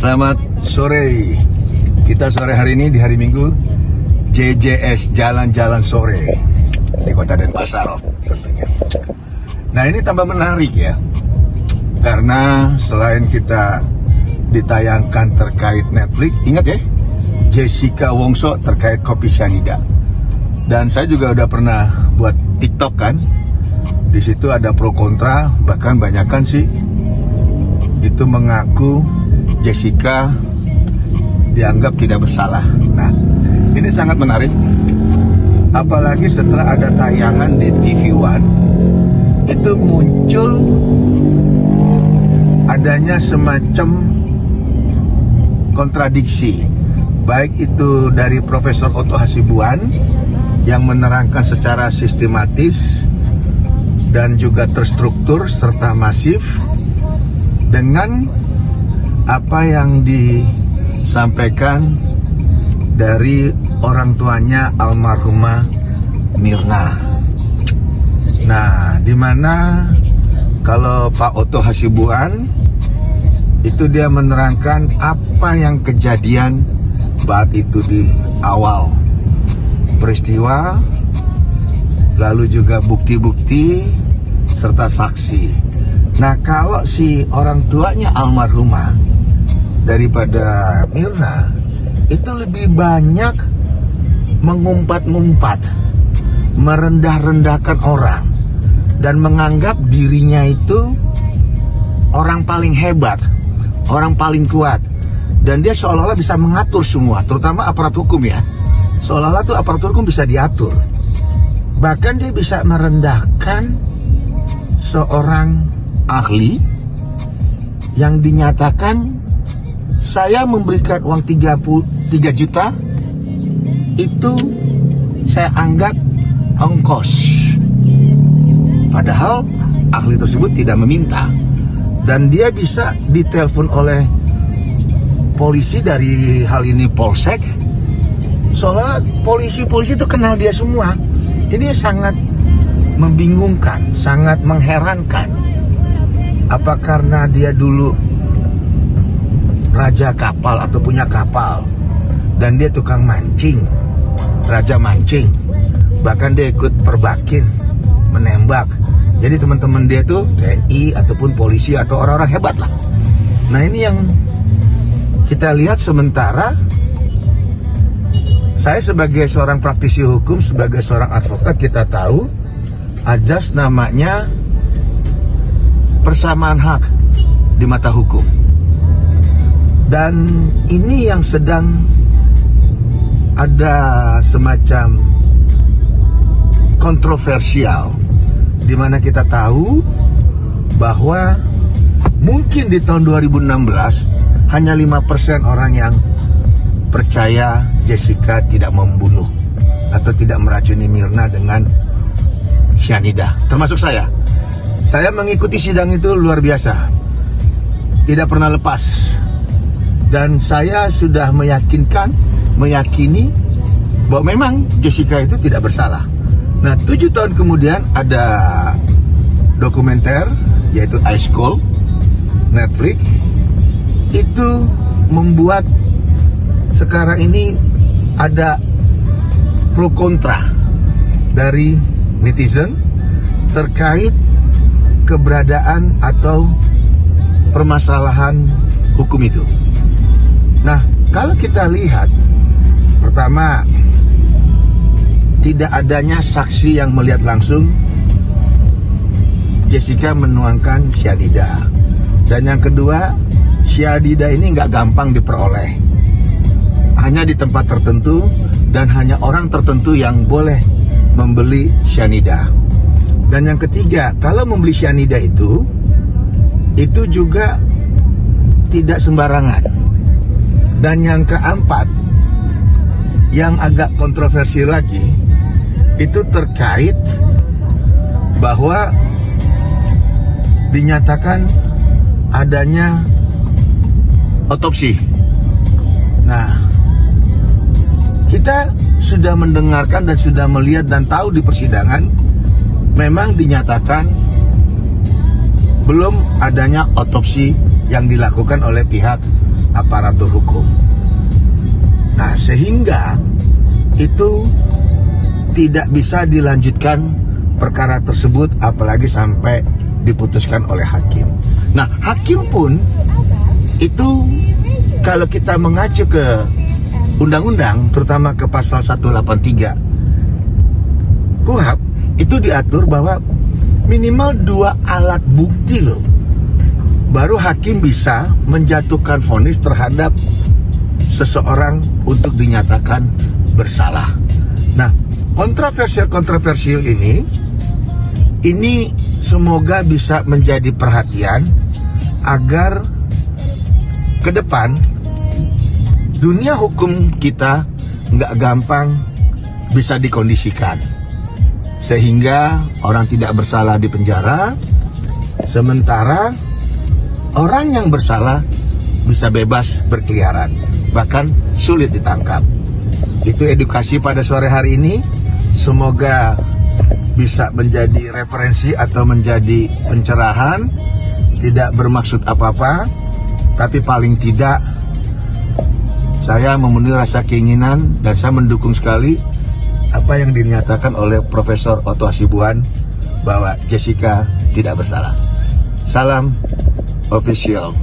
Selamat sore. Kita sore hari ini di hari Minggu JJS Jalan-Jalan Sore di Kota Denpasar tentunya. Nah, ini tambah menarik ya, karena selain kita ditayangkan terkait Netflix, ingat ya, Jessica Wongso terkait kopi cyanida. Dan saya juga udah pernah buat TikTok kan. Di situ ada pro kontra, bahkan banyakan sih itu mengaku Jessica dianggap tidak bersalah. Nah, ini sangat menarik, apalagi setelah ada tayangan di TV One, itu muncul adanya semacam kontradiksi, baik itu dari Profesor Otto Hasibuan yang menerangkan secara sistematis dan juga terstruktur serta masif dengan apa yang disampaikan dari orang tuanya almarhumah Mirna. Nah, dimana kalau Pak Otto Hasibuan itu dia menerangkan apa yang kejadian saat itu di awal peristiwa, lalu juga bukti-bukti serta saksi. Nah, kalau si orang tuanya almarhumah daripada Mirna itu lebih banyak mengumpat-ngumpat, merendah-rendahkan orang, dan menganggap dirinya itu orang paling hebat, orang paling kuat, dan dia seolah-olah bisa mengatur semua, terutama aparat hukum ya. Seolah-olah tuh aparat hukum bisa diatur. Bahkan dia bisa merendahkan seorang ahli yang dinyatakan, saya memberikan uang 33 juta itu saya anggap ongkos. Padahal ahli tersebut tidak meminta, dan dia bisa ditelepon oleh polisi dari hal ini Polsek, soalnya polisi-polisi itu kenal dia semua. Ini sangat membingungkan, sangat mengherankan. Apa karena dia dulu raja kapal atau punya kapal, dan dia tukang mancing, raja mancing, bahkan dia ikut perbakin, menembak. Jadi teman-teman dia tuh TNI ataupun polisi atau orang-orang hebat lah. Nah, ini yang kita lihat. Sementara saya sebagai seorang praktisi hukum, sebagai seorang advokat, kita tahu ajas namanya persamaan hak di mata hukum. Dan ini yang sedang ada semacam kontroversial, di mana kita tahu bahwa mungkin di tahun 2016 hanya 5% orang yang percaya Jessica tidak membunuh atau tidak meracuni Mirna dengan cyanida, termasuk saya. Saya mengikuti sidang itu luar biasa, tidak pernah lepas, dan saya sudah meyakini bahwa memang Jessica itu tidak bersalah. Nah, 7 tahun kemudian ada dokumenter yaitu Ice Cold Netflix, itu membuat sekarang ini ada pro kontra dari netizen terkait keberadaan atau permasalahan hukum itu. Nah, kalau kita lihat, pertama, tidak adanya saksi yang melihat langsung Jessica menuangkan cyanida. Dan yang kedua, cyanida ini nggak gampang diperoleh, hanya di tempat tertentu dan hanya orang tertentu yang boleh membeli cyanida. Dan yang ketiga, kalau membeli cyanida itu juga tidak sembarangan. Dan yang keempat, yang agak kontroversi lagi, itu terkait bahwa dinyatakan adanya otopsi. Nah, kita sudah mendengarkan dan sudah melihat dan tahu di persidangan, memang dinyatakan belum adanya otopsi yang dilakukan oleh pihak aparatur hukum. Nah, sehingga itu tidak bisa dilanjutkan perkara tersebut apalagi sampai diputuskan oleh hakim. Nah, hakim pun itu kalau kita mengacu ke undang-undang, terutama ke pasal 183 KUHP, itu diatur bahwa minimal 2 alat bukti loh, baru hakim bisa menjatuhkan vonis terhadap seseorang untuk dinyatakan bersalah. Nah, kontroversial ini semoga bisa menjadi perhatian agar ke depan dunia hukum kita nggak gampang bisa dikondisikan, sehingga orang tidak bersalah di penjara, sementara orang yang bersalah bisa bebas berkeliaran, bahkan sulit ditangkap. Itu edukasi pada sore hari ini. Semoga bisa menjadi referensi atau menjadi pencerahan. Tidak bermaksud apa-apa, tapi paling tidak saya memenuhi rasa keinginan dan saya mendukung sekali apa yang dinyatakan oleh Profesor Otto Hasibuan bahwa Jessica tidak bersalah. Salam official.